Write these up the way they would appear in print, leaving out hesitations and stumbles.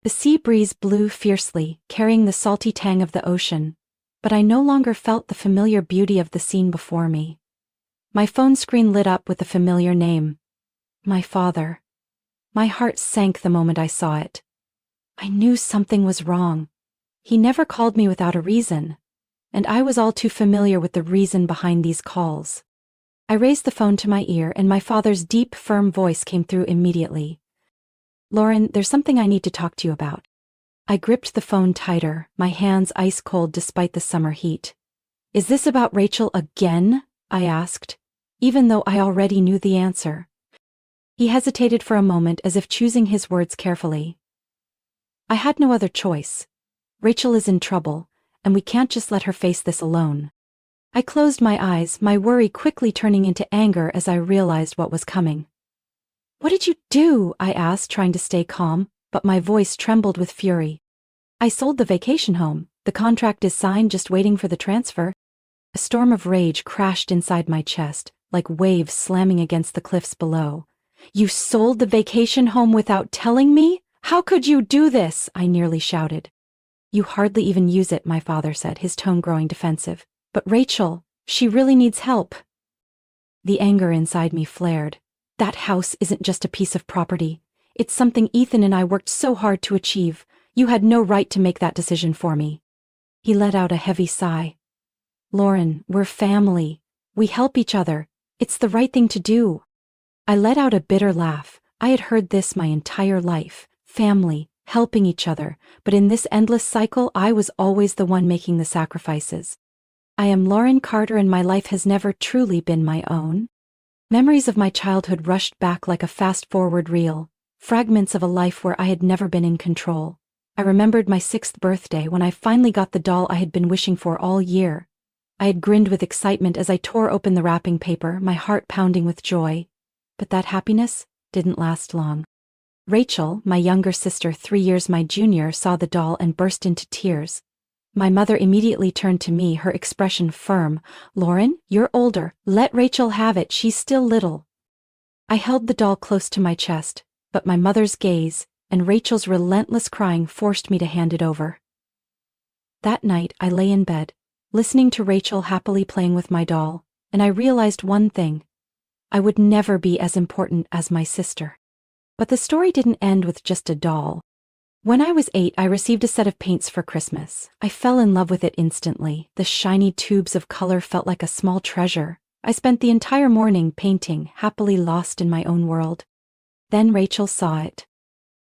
The sea breeze blew fiercely, carrying the salty tang of the ocean, but I no longer felt the familiar beauty of the scene before me. My phone screen lit up with a familiar name. My father. My heart sank the moment I saw it. I knew something was wrong. He never called me without a reason, and I was all too familiar with the reason behind these calls. I raised the phone to my ear and my father's deep, firm voice came through immediately. Lauren, there's something I need to talk to you about. I gripped the phone tighter, my hands ice cold despite the summer heat. Is this about Rachel again? I asked, even though I already knew the answer. He hesitated for a moment as if choosing his words carefully. I had no other choice. Rachel is in trouble, and we can't just let her face this alone. I closed my eyes, my worry quickly turning into anger as I realized what was coming. What did you do? I asked, trying to stay calm, but my voice trembled with fury. I sold the vacation home. The contract is signed, just waiting for the transfer. A storm of rage crashed inside my chest, like waves slamming against the cliffs below. You sold the vacation home without telling me? How could you do this? I nearly shouted. You hardly even use it, my father said, his tone growing defensive. But Rachel, she really needs help. The anger inside me flared. That house isn't just a piece of property. It's something Ethan and I worked so hard to achieve. You had no right to make that decision for me. He let out a heavy sigh. Lauren, we're family. We help each other. It's the right thing to do. I let out a bitter laugh. I had heard this my entire life. Family, helping each other, but in this endless cycle I was always the one making the sacrifices. I am Lauren Carter and my life has never truly been my own. Memories of my childhood rushed back like a fast-forward reel, fragments of a life where I had never been in control. I remembered my 6th birthday when I finally got the doll I had been wishing for all year. I had grinned with excitement as I tore open the wrapping paper, my heart pounding with joy. But that happiness didn't last long. Rachel, my younger sister 3 years my junior, saw the doll and burst into tears. My mother immediately turned to me, her expression firm. Lauren, you're older. Let Rachel have it. She's still little. I held the doll close to my chest, but my mother's gaze and Rachel's relentless crying forced me to hand it over. That night I lay in bed, listening to Rachel happily playing with my doll, and I realized one thing. I would never be as important as my sister. But the story didn't end with just a doll. When I was 8, I received a set of paints for Christmas. I fell in love with it instantly. The shiny tubes of color felt like a small treasure. I spent the entire morning painting, happily lost in my own world. Then Rachel saw it.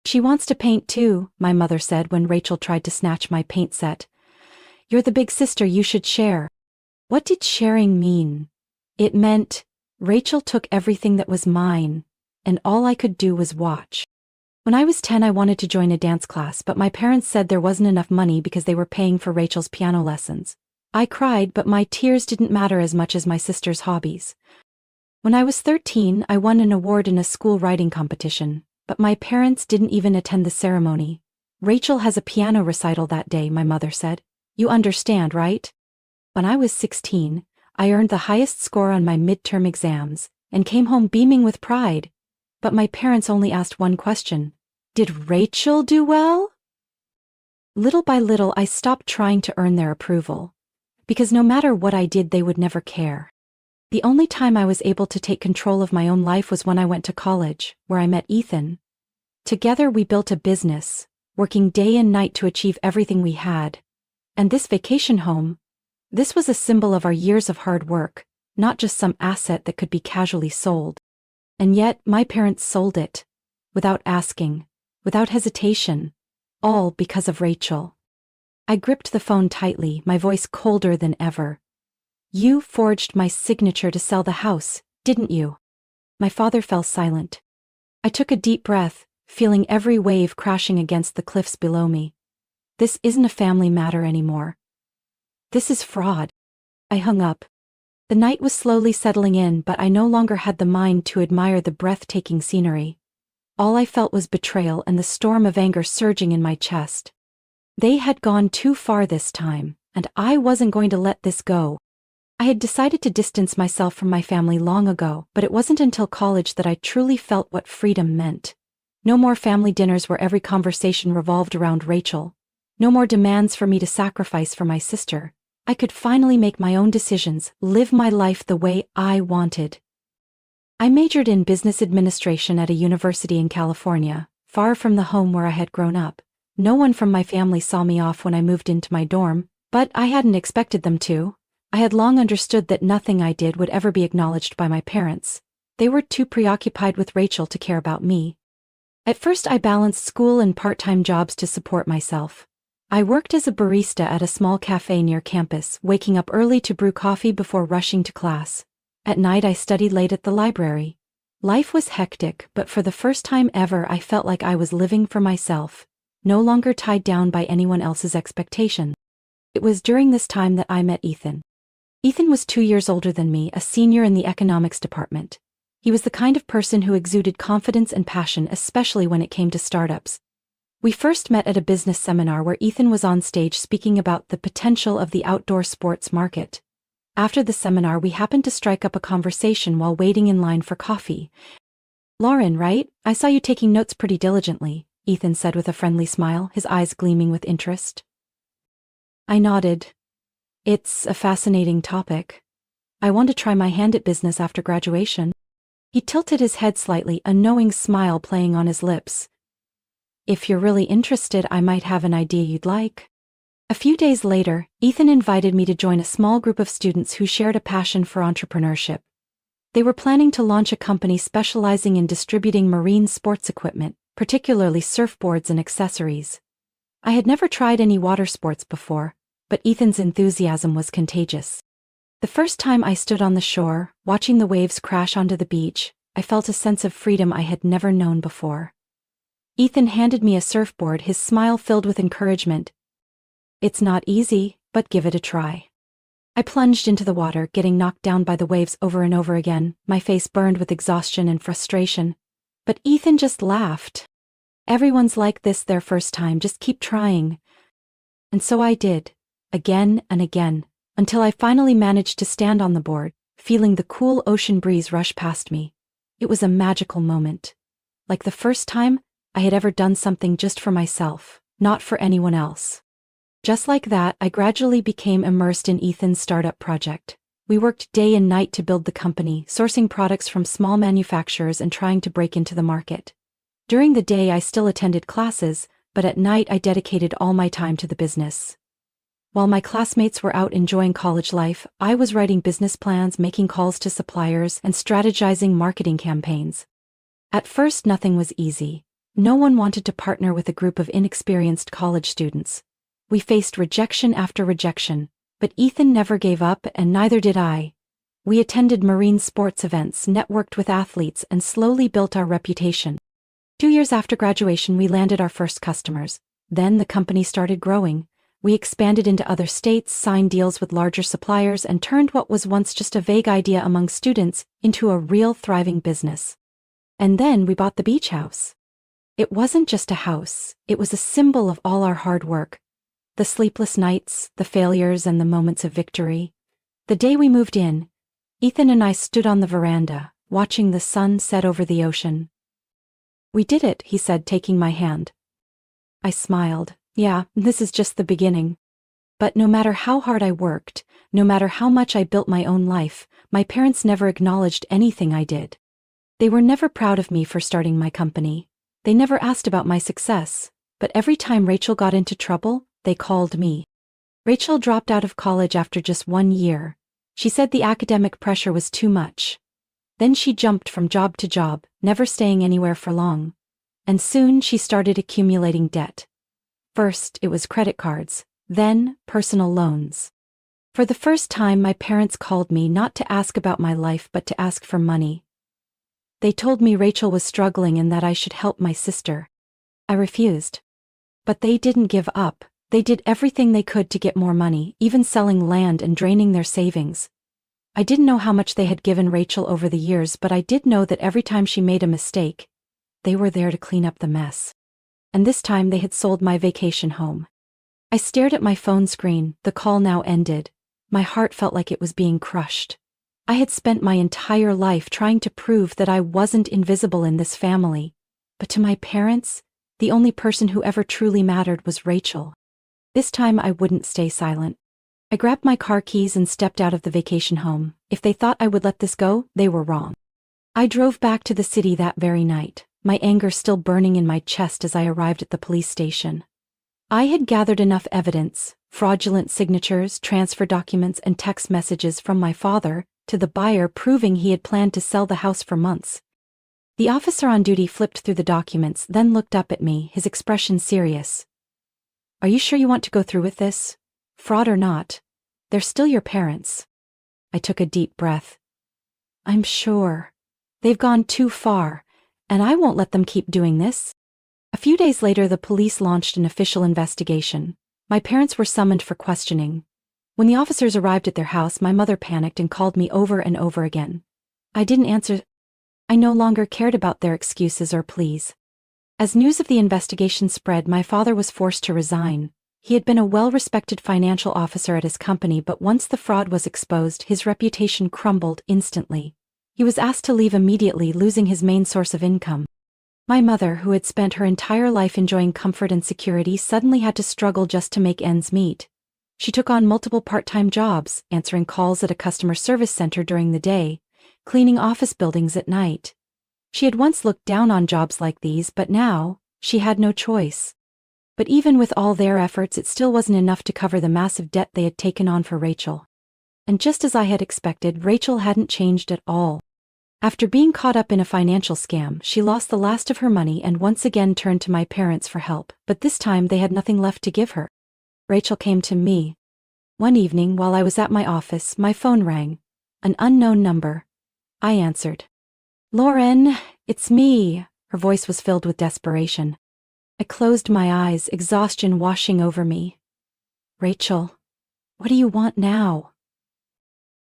She wants to paint too, my mother said when Rachel tried to snatch my paint set. You're the big sister, you should share. What did sharing mean? It meant Rachel took everything that was mine, and all I could do was watch. When I was 10, I wanted to join a dance class, but my parents said there wasn't enough money because they were paying for Rachel's piano lessons. I cried, but my tears didn't matter as much as my sister's hobbies. When I was 13, I won an award in a school writing competition, but my parents didn't even attend the ceremony. Rachel has a piano recital that day, my mother said. You understand, right? When I was 16, I earned the highest score on my midterm exams and came home beaming with pride. But my parents only asked one question. Did Rachel do well? Little by little, I stopped trying to earn their approval, because no matter what I did, they would never care. The only time I was able to take control of my own life was when I went to college, where I met Ethan. Together we built a business, working day and night to achieve everything we had. And this vacation home, this was a symbol of our years of hard work, not just some asset that could be casually sold. And yet, my parents sold it, without asking, without hesitation, all because of Rachel. I gripped the phone tightly, my voice colder than ever. You forged my signature to sell the house, didn't you? My father fell silent. I took a deep breath, feeling every wave crashing against the cliffs below me. This isn't a family matter anymore. This is fraud. I hung up. The night was slowly settling in, but I no longer had the mind to admire the breathtaking scenery. All I felt was betrayal and the storm of anger surging in my chest. They had gone too far this time, and I wasn't going to let this go. I had decided to distance myself from my family long ago, but it wasn't until college that I truly felt what freedom meant. No more family dinners where every conversation revolved around Rachel. No more demands for me to sacrifice for my sister. I could finally make my own decisions, live my life the way I wanted. I majored in business administration at a university in California, far from the home where I had grown up. No one from my family saw me off when I moved into my dorm, but I hadn't expected them to. I had long understood that nothing I did would ever be acknowledged by my parents. They were too preoccupied with Rachel to care about me. At first I balanced school and part-time jobs to support myself. I worked as a barista at a small cafe near campus, waking up early to brew coffee before rushing to class. At night I studied late at the library. Life was hectic, but for the first time ever I felt like I was living for myself, no longer tied down by anyone else's expectations. It was during this time that I met Ethan. Ethan was 2 years older than me, a senior in the economics department. He was the kind of person who exuded confidence and passion, especially when it came to startups. We first met at a business seminar where Ethan was on stage speaking about the potential of the outdoor sports market. After the seminar, we happened to strike up a conversation while waiting in line for coffee. "Lauren, right? I saw you taking notes pretty diligently," Ethan said with a friendly smile, his eyes gleaming with interest. I nodded. "It's a fascinating topic. I want to try my hand at business after graduation." He tilted his head slightly, a knowing smile playing on his lips. "If you're really interested, I might have an idea you'd like." A few days later, Ethan invited me to join a small group of students who shared a passion for entrepreneurship. They were planning to launch a company specializing in distributing marine sports equipment, particularly surfboards and accessories. I had never tried any water sports before, but Ethan's enthusiasm was contagious. The first time I stood on the shore, watching the waves crash onto the beach, I felt a sense of freedom I had never known before. Ethan handed me a surfboard, his smile filled with encouragement. "It's not easy, but give it a try." I plunged into the water, getting knocked down by the waves over and over again, my face burned with exhaustion and frustration. But Ethan just laughed. "Everyone's like this their first time, just keep trying." And so I did, again and again, until I finally managed to stand on the board, feeling the cool ocean breeze rush past me. It was a magical moment. Like the first time I had ever done something just for myself, not for anyone else. Just like that, I gradually became immersed in Ethan's startup project. We worked day and night to build the company, sourcing products from small manufacturers and trying to break into the market. During the day I still attended classes, but at night I dedicated all my time to the business. While my classmates were out enjoying college life, I was writing business plans, making calls to suppliers, and strategizing marketing campaigns. At first nothing was easy. No one wanted to partner with a group of inexperienced college students. We faced rejection after rejection, but Ethan never gave up and neither did I. We attended marine sports events, networked with athletes, and slowly built our reputation. 2 years after graduation, we landed our first customers. Then the company started growing. We expanded into other states, signed deals with larger suppliers, and turned what was once just a vague idea among students into a real thriving business. And then we bought the beach house. It wasn't just a house, it was a symbol of all our hard work. The sleepless nights, the failures, and the moments of victory. The day we moved in, Ethan and I stood on the veranda, watching the sun set over the ocean. "We did it," he said, taking my hand. I smiled. "Yeah, this is just the beginning." But no matter how hard I worked, no matter how much I built my own life, my parents never acknowledged anything I did. They were never proud of me for starting my company. They never asked about my success, but every time Rachel got into trouble, they called me. Rachel dropped out of college after just 1 year. She said the academic pressure was too much. Then she jumped from job to job, never staying anywhere for long. And soon she started accumulating debt. First, it was credit cards, then personal loans. For the first time, my parents called me not to ask about my life but to ask for money. They told me Rachel was struggling and that I should help my sister. I refused. But they didn't give up. They did everything they could to get more money, even selling land and draining their savings. I didn't know how much they had given Rachel over the years, but I did know that every time she made a mistake, they were there to clean up the mess. And this time they had sold my vacation home. I stared at my phone screen, the call now ended. My heart felt like it was being crushed. I had spent my entire life trying to prove that I wasn't invisible in this family. But to my parents, the only person who ever truly mattered was Rachel. This time I wouldn't stay silent. I grabbed my car keys and stepped out of the vacation home. If they thought I would let this go, they were wrong. I drove back to the city that very night, my anger still burning in my chest as I arrived at the police station. I had gathered enough evidence, fraudulent signatures, transfer documents, and text messages from my father to the buyer proving he had planned to sell the house for months. The officer on duty flipped through the documents, then looked up at me, his expression serious. "Are you sure you want to go through with this? Fraud or not, they're still your parents." I took a deep breath. "I'm sure. They've gone too far, and I won't let them keep doing this." A few days later, the police launched an official investigation. My parents were summoned for questioning. When the officers arrived at their house, my mother panicked and called me over and over again. I didn't answer. I no longer cared about their excuses or pleas. As news of the investigation spread, my father was forced to resign. He had been a well-respected financial officer at his company, but once the fraud was exposed, his reputation crumbled instantly. He was asked to leave immediately, losing his main source of income. My mother, who had spent her entire life enjoying comfort and security, suddenly had to struggle just to make ends meet. She took on multiple part-time jobs, answering calls at a customer service center during the day, cleaning office buildings at night. She had once looked down on jobs like these, but now, she had no choice. But even with all their efforts, it still wasn't enough to cover the massive debt they had taken on for Rachel. And just as I had expected, Rachel hadn't changed at all. After being caught up in a financial scam, she lost the last of her money and once again turned to my parents for help, but this time they had nothing left to give her. Rachel came to me. One evening, while I was at my office, my phone rang. An unknown number. I answered. "Lauren, it's me." Her voice was filled with desperation. I closed my eyes, exhaustion washing over me. "Rachel, what do you want now?"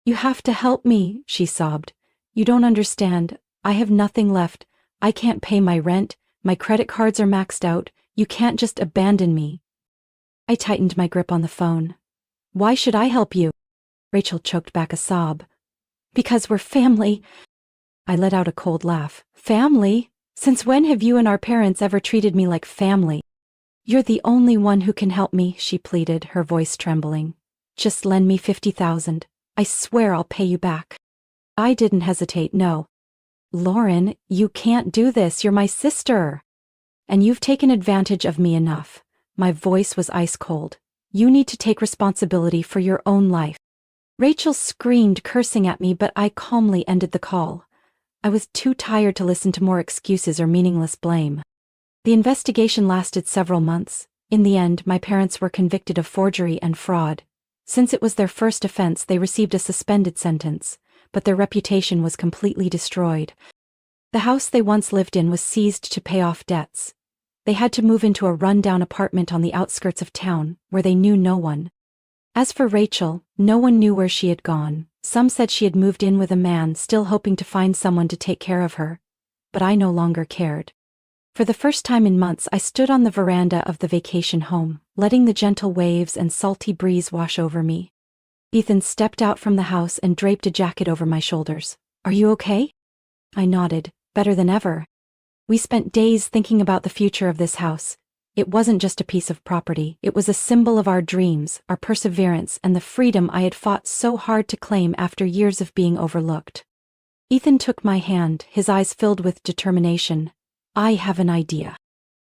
"You have to help me," she sobbed. "You don't understand. I have nothing left. I can't pay my rent. My credit cards are maxed out. You can't just abandon me." I tightened my grip on the phone. "Why should I help you?" Rachel choked back a sob. "Because we're family." I let out a cold laugh. "Family? Since when have you and our parents ever treated me like family?" "You're the only one who can help me," she pleaded, her voice trembling. "Just lend me $50,000. I swear I'll pay you back." I didn't hesitate, no. "Lauren, you can't do this. You're my sister. And you've taken advantage of me enough." My voice was ice cold. "You need to take responsibility for your own life." Rachel screamed, cursing at me, but I calmly ended the call. I was too tired to listen to more excuses or meaningless blame. The investigation lasted several months. In the end, my parents were convicted of forgery and fraud. Since it was their first offense, they received a suspended sentence, but their reputation was completely destroyed. The house they once lived in was seized to pay off debts. They had to move into a run-down apartment on the outskirts of town, where they knew no one. As for Rachel, no one knew where she had gone. Some said she had moved in with a man, still hoping to find someone to take care of her. But I no longer cared. For the first time in months, I stood on the veranda of the vacation home, letting the gentle waves and salty breeze wash over me. Ethan stepped out from the house and draped a jacket over my shoulders. "Are you okay?" I nodded, better than ever. We spent days thinking about the future of this house. It wasn't just a piece of property, it was a symbol of our dreams, our perseverance, and the freedom I had fought so hard to claim after years of being overlooked. Ethan took my hand, his eyes filled with determination. "I have an idea."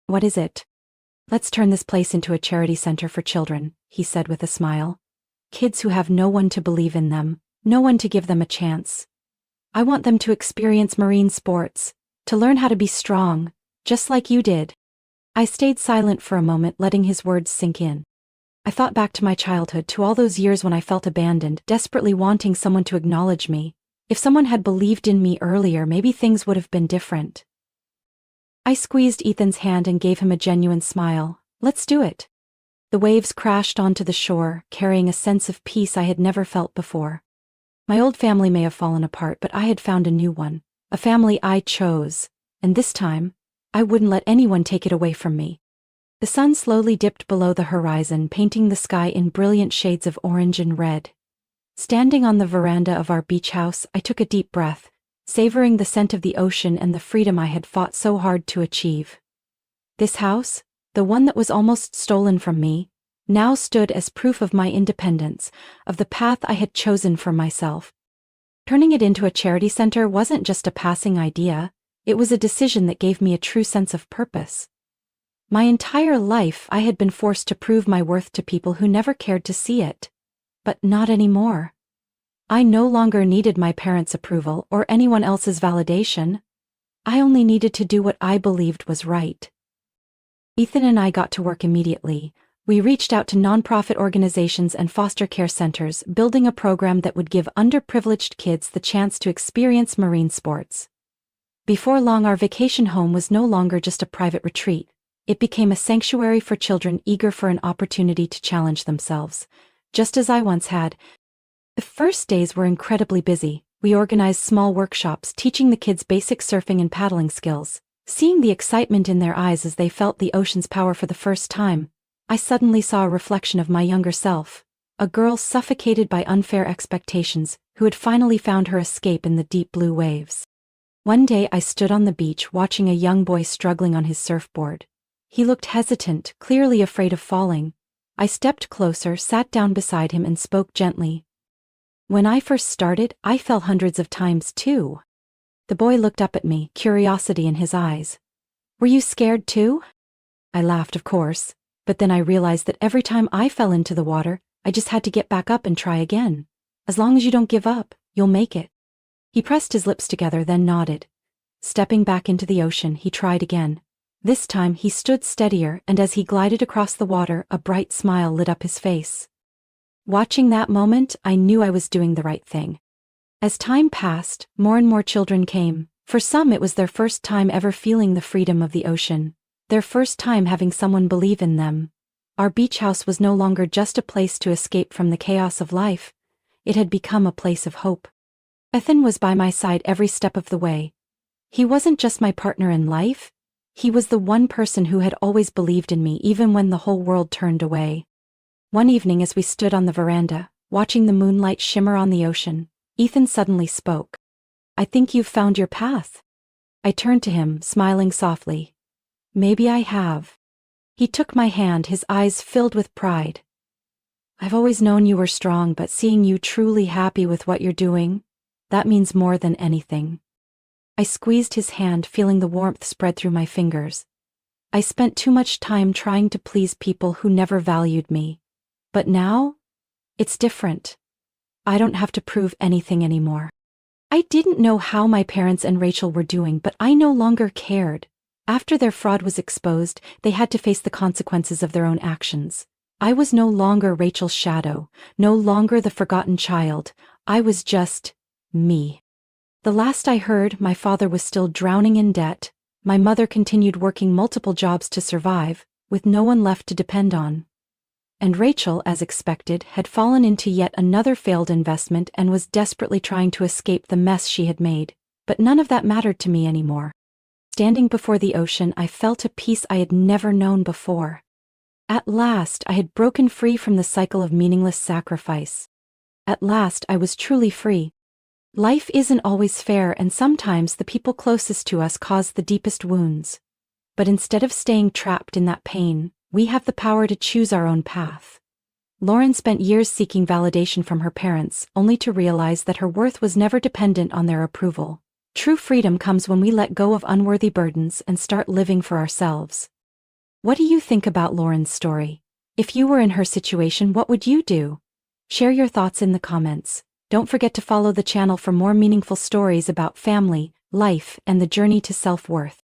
"What is it?" "Let's turn this place into a charity center for children," he said with a smile. "Kids who have no one to believe in them, no one to give them a chance. I want them to experience marine sports, to learn how to be strong, just like you did." I stayed silent for a moment, letting his words sink in. I thought back to my childhood, to all those years when I felt abandoned, desperately wanting someone to acknowledge me. If someone had believed in me earlier, maybe things would have been different. I squeezed Ethan's hand and gave him a genuine smile. "Let's do it." The waves crashed onto the shore, carrying a sense of peace I had never felt before. My old family may have fallen apart, but I had found a new one, a family I chose, and this time, I wouldn't let anyone take it away from me. The sun slowly dipped below the horizon, painting the sky in brilliant shades of orange and red. Standing on the veranda of our beach house, I took a deep breath, savoring the scent of the ocean and the freedom I had fought so hard to achieve. This house, the one that was almost stolen from me, now stood as proof of my independence, of the path I had chosen for myself. Turning it into a charity center wasn't just a passing idea, it was a decision that gave me a true sense of purpose. My entire life I had been forced to prove my worth to people who never cared to see it. But not anymore. I no longer needed my parents' approval or anyone else's validation. I only needed to do what I believed was right. Ethan and I got to work immediately. We reached out to nonprofit organizations and foster care centers, building a program that would give underprivileged kids the chance to experience marine sports. Before long, our vacation home was no longer just a private retreat. It became a sanctuary for children eager for an opportunity to challenge themselves, just as I once had. The first days were incredibly busy. We organized small workshops teaching the kids basic surfing and paddling skills. Seeing the excitement in their eyes as they felt the ocean's power for the first time, I suddenly saw a reflection of my younger self, a girl suffocated by unfair expectations, who had finally found her escape in the deep blue waves. One day I stood on the beach watching a young boy struggling on his surfboard. He looked hesitant, clearly afraid of falling. I stepped closer, sat down beside him and spoke gently. When I first started, I fell hundreds of times too. The boy looked up at me, curiosity in his eyes. Were you scared too? I laughed, of course, but then I realized that every time I fell into the water, I just had to get back up and try again. As long as you don't give up, you'll make it. He pressed his lips together, then nodded. Stepping back into the ocean, he tried again. This time he stood steadier, and as he glided across the water, a bright smile lit up his face. Watching that moment, I knew I was doing the right thing. As time passed, more and more children came. For some, it was their first time ever feeling the freedom of the ocean, their first time having someone believe in them. Our beach house was no longer just a place to escape from the chaos of life. It had become a place of hope. Ethan was by my side every step of the way. He wasn't just my partner in life. He was the one person who had always believed in me even when the whole world turned away. One evening as we stood on the veranda, watching the moonlight shimmer on the ocean, Ethan suddenly spoke. I think you've found your path. I turned to him, smiling softly. Maybe I have. He took my hand, his eyes filled with pride. I've always known you were strong, but seeing you truly happy with what you're doing, that means more than anything. I squeezed his hand, feeling the warmth spread through my fingers. I spent too much time trying to please people who never valued me. But now, it's different. I don't have to prove anything anymore. I didn't know how my parents and Rachel were doing, but I no longer cared. After their fraud was exposed, they had to face the consequences of their own actions. I was no longer Rachel's shadow, no longer the forgotten child. I was just me. The last I heard, my father was still drowning in debt. My mother continued working multiple jobs to survive, with no one left to depend on. And Rachel, as expected, had fallen into yet another failed investment and was desperately trying to escape the mess she had made. But none of that mattered to me anymore. Standing before the ocean, I felt a peace I had never known before. At last, I had broken free from the cycle of meaningless sacrifice. At last, I was truly free. Life isn't always fair, and sometimes the people closest to us cause the deepest wounds. But instead of staying trapped in that pain, we have the power to choose our own path. Lauren spent years seeking validation from her parents, only to realize that her worth was never dependent on their approval. True freedom comes when we let go of unworthy burdens and start living for ourselves. What do you think about Lauren's story? If you were in her situation, what would you do? Share your thoughts in the comments. Don't forget to follow the channel for more meaningful stories about family, life, and the journey to self-worth.